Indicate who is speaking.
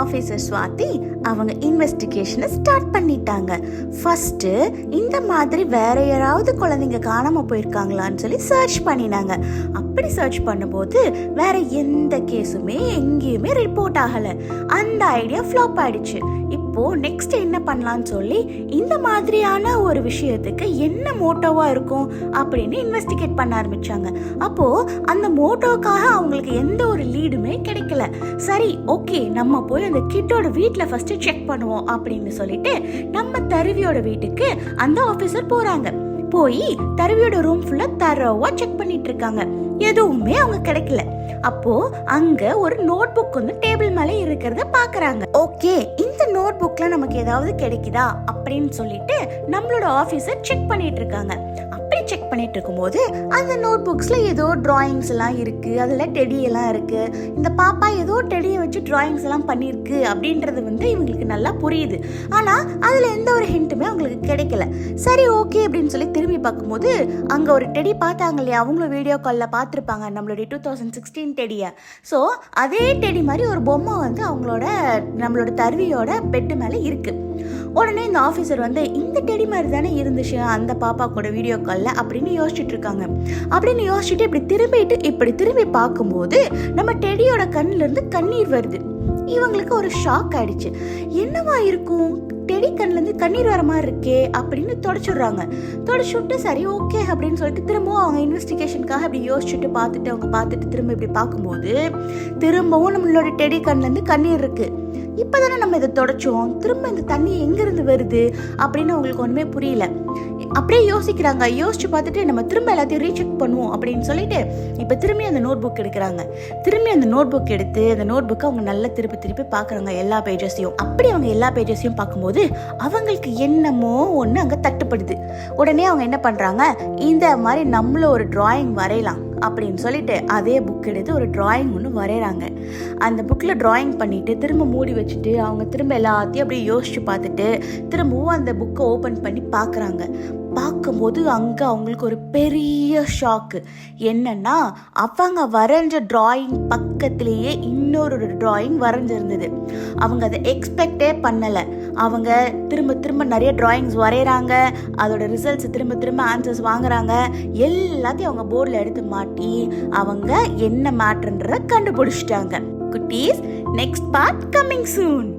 Speaker 1: Officer Swathi அவங்க இன்வெஸ்டிகேஷனை start பண்ணிட்டாங்க. First இந்த மாதிரி வேற யாராவது குழந்தைங்க காணாம போயிருக்காங்களான்னு சொல்லி சர்ச் பண்ணினாங்க. அப்படி சர்ச் பண்ணும்போது வேற எந்த கேஸுமே எங்கேயுமே ரிப்போர்ட் ஆகல. அந்த ஐடியா ஃப்ளாப் ஆயிடுச்சு. இப்போ நெக்ஸ்ட் என்ன பண்ணலாம்னு சொல்லி இந்த மாதிரியான ஒரு விஷயத்துக்கு என்ன மோட்டோவா இருக்கும் அப்படின்னு இன்வெஸ்டிகேட் பண்ண ஆரம்பிச்சாங்க. அப்போ அந்த மோட்டோக்காக அவங்களுக்கு எந்த ஒரு லீடுமே கிடைக்கல. சரி ஓகே, நம்ம போய் அந்த கிட்டோட வீட்டில் ஃபர்ஸ்ட் செக் பண்ணுவோம் அப்படின்னு சொல்லிட்டு நம்ம தருவியோட வீட்டுக்கு அந்த ஆஃபீஸர் போறாங்க. போய் தருவியோட ரூம் ஃபுல்லா தரோவா செக் பண்ணிட்டு இருக்காங்க. எதுவுமே அவங்க கிடைக்கல. அப்போ அங்க ஒரு நோட் புக் வந்து டேபிள் மேல இருக்கிறத பாக்குறாங்க. ஓகே, இந்த நோட் புக்ல நமக்கு ஏதாவது கிடைக்குதா அப்படின்னு சொல்லிட்டு நம்மளோட ஆபீசர் செக் பண்ணிட்டு இருக்காங்க. அப்படி செக் பண்ணிட்டு இருக்கும்போது அந்த நோட் புக்ஸ்ல ஏதோ டிராயிங்ஸ் எல்லாம் இருக்கு, அதுல டெடி எல்லாம் இருக்கு. இந்த பாப்பா ஏதோ டெடியை வச்சு டிராயிங்ஸ் எல்லாம் பண்ணிருக்கு அப்படின்றது வந்து இவங்களுக்கு நல்லா புரியுது. ஆனா அதுல எந்த ஒரு ஹிண்ட்டுமே அவங்களுக்கு கிடைக்கல. சரி ஓகே அப்படின்னு சொல்லி திரும்பி பார்க்கும்போது அங்க ஒரு டெடி பார்த்தாங்க இல்லையா, அவங்களும் வீடியோ காலில் பார்த்துருப்பாங்க நம்மளுடைய 2016 டெடியை. ஸோ அதே டெடி மாதிரி ஒரு பொம்மை வந்து நம்மளோட தருவியோட பெட்டு மேலே இருக்கு. உடனே இந்த ஆஃபீஸர் வந்து இந்த டெடி மாதிரி தானே இருந்துச்சு அந்த பாப்பா கூட வீடியோ காலில் அப்படின்னு யோசிச்சுட்டு இருக்காங்க. அப்படின்னு யோசிச்சுட்டு இப்படி திரும்பி பார்க்கும்போது நம்ம டெடியோட கண்ணுல இருந்து கண்ணீர் வருது. இவங்களுக்கு ஒரு ஷாக் ஆயிடுச்சு. என்னவா இருக்கும், டெடி கண்ணிலேருந்து கண்ணீர் வர மாதிரி இருக்கே அப்படின்னு தொடச்சுட்டு சரி ஓகே அப்படின்னு சொல்லிட்டு திரும்பவும் அவங்க இன்வெஸ்டிகேஷனுக்காக அப்படி யோசிச்சுட்டு பார்த்துட்டு திரும்ப இப்படி பார்க்கும்போது திரும்பவும் நம்மளோட டெடி கண்ணிலேருந்து கண்ணீர் இருக்கு. இப்போதானே நம்ம இதை தொடச்சோம், திரும்ப இந்த தண்ணி எங்கேருந்து வருது அப்படின்னு அவங்களுக்கு ஒன்றுமே புரியல. அப்படியே யோசிச்சு பார்த்துட்டு நம்ம திரும்ப எல்லாத்தையும் ரீசெக் பண்ணுவோம் அப்படின்னு சொல்லிட்டு இப்போ திரும்பி அந்த நோட் புக் எடுக்கிறாங்க. திரும்பி அந்த நோட் புக் எடுத்து அந்த நோட் புக்கை அவங்க நல்லா திருப்பி பார்க்குறாங்க எல்லா பேஜஸையும். அப்படி அவங்க எல்லா பேஜஸையும் பார்க்கும்போது அவங்களுக்கு என்னமோ ஒன்று அங்கே தட்டுப்படுது. உடனே அவங்க என்ன பண்ணுறாங்க, இந்த மாதிரி நம்மளும் ஒரு டிராயிங் வரையலாம் அப்படின்னு சொல்லிட்டு அதே புக் எடுத்து ஒரு டிராயிங் ஒன்று வரைகிறாங்க. அந்த புக்கில் டிராயிங் பண்ணிட்டு திரும்ப மூடி வச்சுட்டு அவங்க திரும்ப எல்லாத்தையும் அப்படியே யோசிச்சு பார்த்துட்டு திரும்பவும் அந்த புக்கை ஓப்பன் பண்ணி பார்க்குறாங்க. பார்க்கும்போது அங்கே அவங்களுக்கு ஒரு பெரிய ஷாக்கு. என்னன்னா அவங்க வரைஞ்ச டிராயிங் பக்கத்திலேயே இன்னொரு டிராயிங் வரைஞ்சிருந்தது. அவங்க அதை எக்ஸ்பெக்டே பண்ணலை. அவங்க திரும்ப நிறைய டிராயிங்ஸ் வரைகிறாங்க, அதோட ரிசல்ட்ஸ் திரும்ப ஆன்சர்ஸ் வாங்குறாங்க. எல்லாத்தையும் அவங்க போர்டில் எடுத்து மாட்டி அவங்க என்ன மேட்டர்ன்றதை கண்டுபிடிச்சிட்டாங்க. குட்டீஸ், நெக்ஸ்ட் பார்ட் கம்மிங் சூன்.